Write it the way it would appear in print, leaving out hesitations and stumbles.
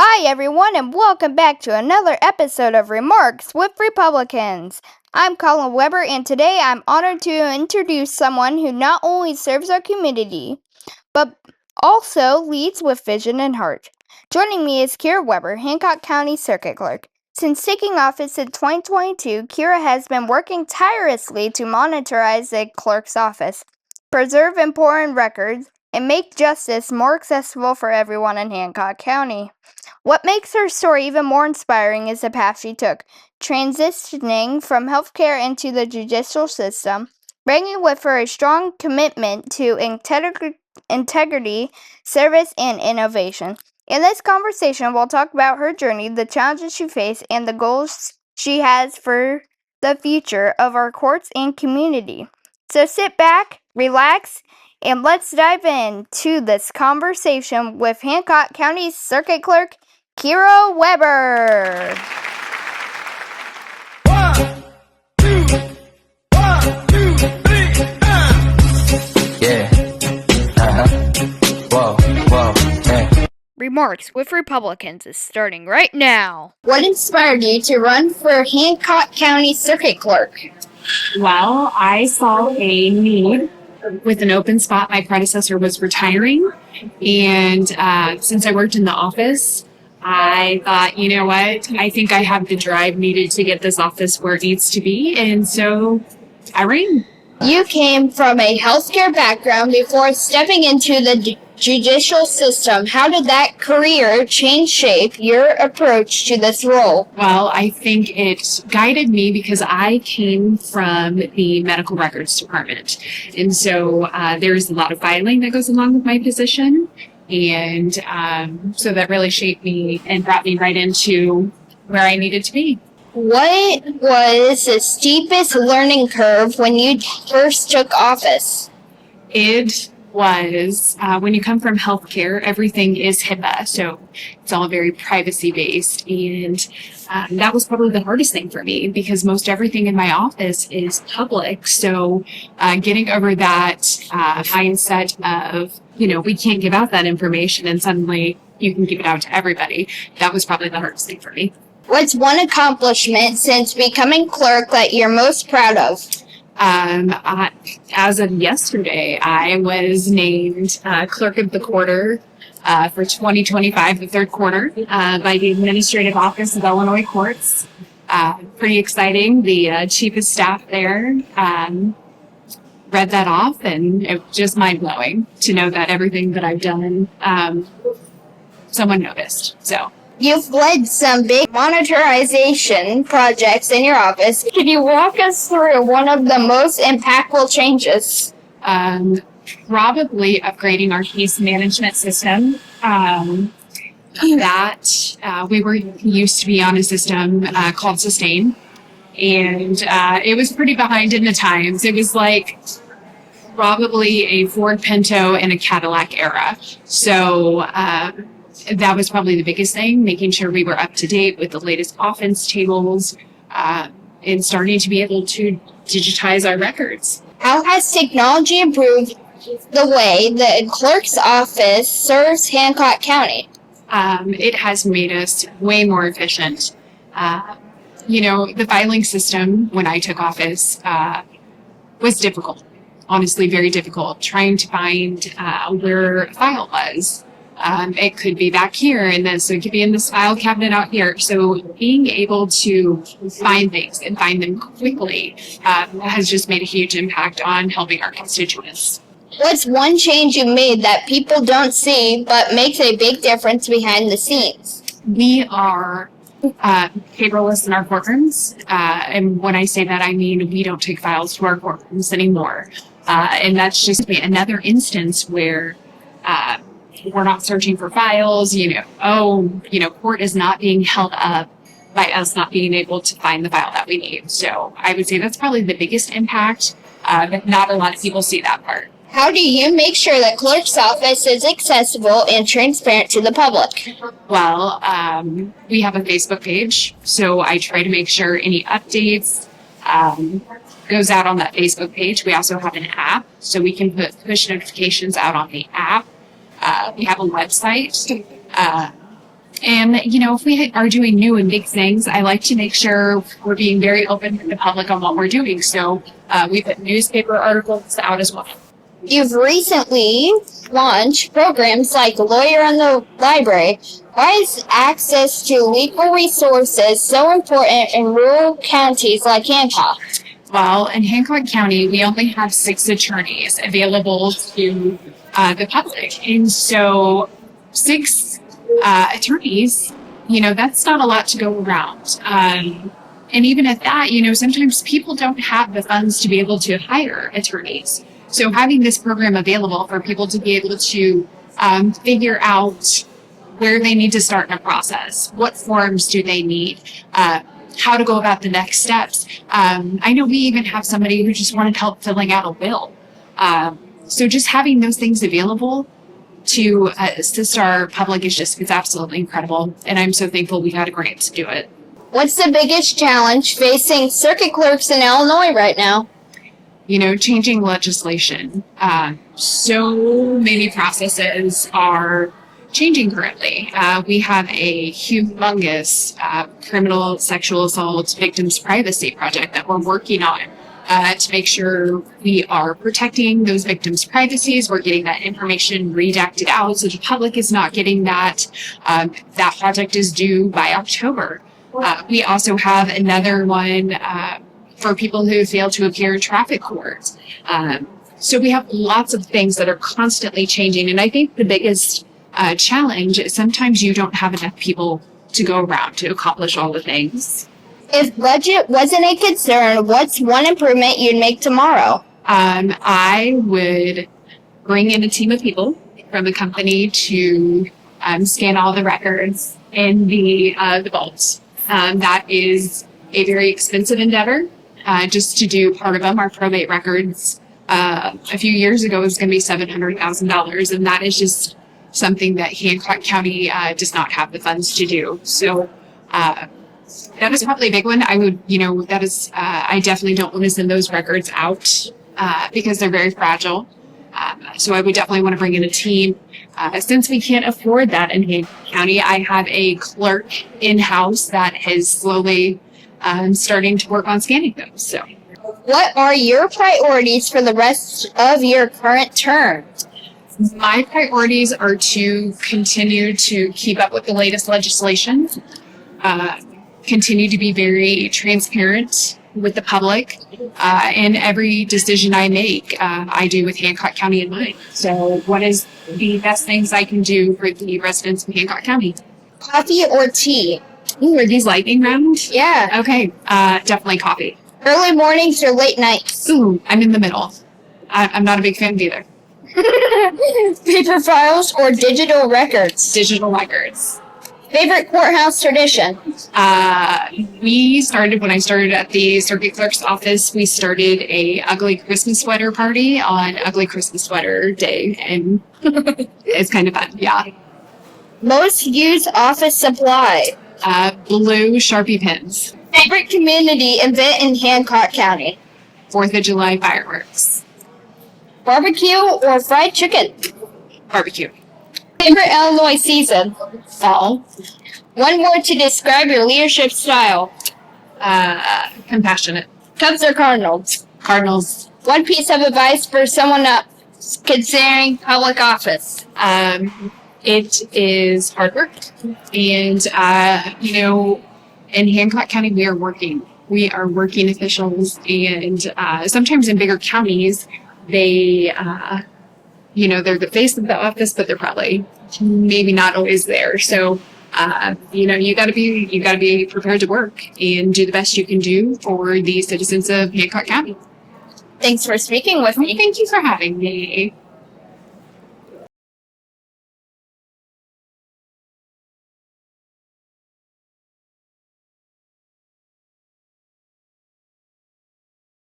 Hi, everyone, and welcome back to another episode of Remarks with Republicans. I'm Colin Weber, and today I'm honored to introduce someone who not only serves our community, but also leads with vision and heart. Joining me is Keara Weber, Hancock County Circuit Clerk. Since taking office in 2022, Keara has been working tirelessly to monetize the clerk's office, preserve important records, and make justice more accessible for everyone in Hancock County. What makes her story even more inspiring is the path she took, transitioning from healthcare into the judicial system, bringing with her a strong commitment to integrity, service, and innovation. In this conversation, we'll talk about her journey, the challenges she faced, and the goals she has for the future of our courts and community. So sit back, relax, and let's dive into this conversation with Hancock County Circuit Clerk Keara Weber. One, two, three, Yeah. Whoa, hey. Remarks with Republicans is starting right now. What inspired you to run for Hancock County Circuit Clerk? Well, I saw a need with an open spot. My predecessor was retiring, and since I worked in the office, I thought, you know what, I think I have the drive needed to get this office where it needs to be, and so I ran. You came from a healthcare background before stepping into the judicial system. How did that career shape your approach to this role? Well, I think it guided me because I came from the medical records department, and so there's a lot of filing that goes along with my position. And so that really shaped me and brought me right into where I needed to be. What was the steepest learning curve when you first took office? It was when you come from healthcare, everything is HIPAA, so it's all very privacy based, and that was probably the hardest thing for me because most everything in my office is public. So getting over that mindset of, we can't give out that information and suddenly you can give it out to everybody, that was probably the hardest thing for me. What's one accomplishment since becoming clerk that you're most proud of? As of yesterday, I was named Clerk of the Quarter for 2025, the third quarter, by the Administrative Office of Illinois Courts. Pretty exciting. The Chief of Staff there read that off, and it was just mind-blowing to know that everything that I've done, someone noticed. So. You've led some big modernization projects in your office. Could you walk us through one of the most impactful changes? Probably upgrading our case management system. We were used to be on a system called Sustain, and it was pretty behind in the times. It was like probably a Ford Pinto and a Cadillac era. So that was probably the biggest thing, making sure we were up to date with the latest offense tables and starting to be able to digitize our records. How has technology improved the way the clerk's office serves Hancock County? It has made us way more efficient. The filing system when I took office was difficult, honestly, very difficult, trying to find where a file was. It could be back here, and then so it could be in this file cabinet out here. So being able to find things and find them quickly has just made a huge impact on helping our constituents. What's one change you made that people don't see but makes a big difference behind the scenes? We are paperless in our courtrooms, and when I say that, I mean we don't take files to our courtrooms anymore. And that's just another instance where we're not searching for files, court is not being held up by us not being able to find the file that we need. So I would say that's probably the biggest impact, but not a lot of people see that part. How do you make sure the clerk's office is accessible and transparent to the public? Well, we have a Facebook page, so I try to make sure any updates goes out on that Facebook page. We also have an app, so we can put push notifications out on the app. We have a website. And, you know, if we are doing new and big things, I like to make sure we're being very open with the public on what we're doing. So we put newspaper articles out as well. You've recently launched programs like Lawyer in the Library. Why is access to legal resources so important in rural counties like Hancock? Well, in Hancock County, we only have 6 attorneys available to the public. And so 6 attorneys, you know, that's not a lot to go around. And even at that, you know, sometimes people don't have the funds to be able to hire attorneys. So having this program available for people to be able to figure out where they need to start in a process, what forms do they need, how to go about the next steps. I know we even have somebody who just wanted help filling out a will. So just having those things available to assist our public is absolutely incredible. And I'm so thankful we got a grant to do it. What's the biggest challenge facing circuit clerks in Illinois right now? You know, changing legislation. So many processes are changing currently. We have a humongous criminal sexual assault victims privacy project that we're working on to make sure we are protecting those victims' privacies. We're getting that information redacted out so the public is not getting that. That project is due by October. We also have another one for people who fail to appear in traffic court. So we have lots of things that are constantly changing. And I think the biggest challenge is sometimes you don't have enough people to go around to accomplish all the things. If budget wasn't a concern, what's one improvement you'd make tomorrow? I would bring in a team of people from the company to scan all the records in the vaults. That is a very expensive endeavor. Just to do part of them, our probate records a few years ago was going to be $700,000, and that is just something that Hancock County does not have the funds to do. So that is probably a big one. I would, you know, that is, I definitely don't want to send those records out because they're very fragile. So I would definitely want to bring in a team. Since we can't afford that in Hancock County, I have a clerk in-house that is slowly starting to work on scanning those. So, what are your priorities for the rest of your current term? My priorities are to continue to keep up with the latest legislation, continue to be very transparent with the public, and every decision I make, I do with Hancock County in mind. So what is the best things I can do for the residents of Hancock County? Coffee or tea? Ooh, are these lightning round? Yeah. Okay, definitely coffee. Early mornings or late nights? Ooh, I'm in the middle. I'm not a big fan of either. Paper files or digital records? Digital records. Favorite courthouse tradition? We started, when I started at the circuit clerk's office, we started a ugly Christmas sweater party on Ugly Christmas Sweater Day, and it's kind of fun, yeah. Most used office supply? Blue Sharpie pens. Favorite community event in Hancock County? 4th of July fireworks. Barbecue or fried chicken? Barbecue. Favorite Illinois season? Fall. One word to describe your leadership style. Compassionate. Cubs or Cardinals? Cardinals. One piece of advice for someone considering public office. It is hard work. And, you know, in Hancock County, we are working. We are working officials. And sometimes in bigger counties, they, you know, they're the face of the office, but they're probably maybe not always there. So, you know, you gotta be prepared to work and do the best you can do for the citizens of Hancock County. Thanks for speaking with me. Thank you for having me.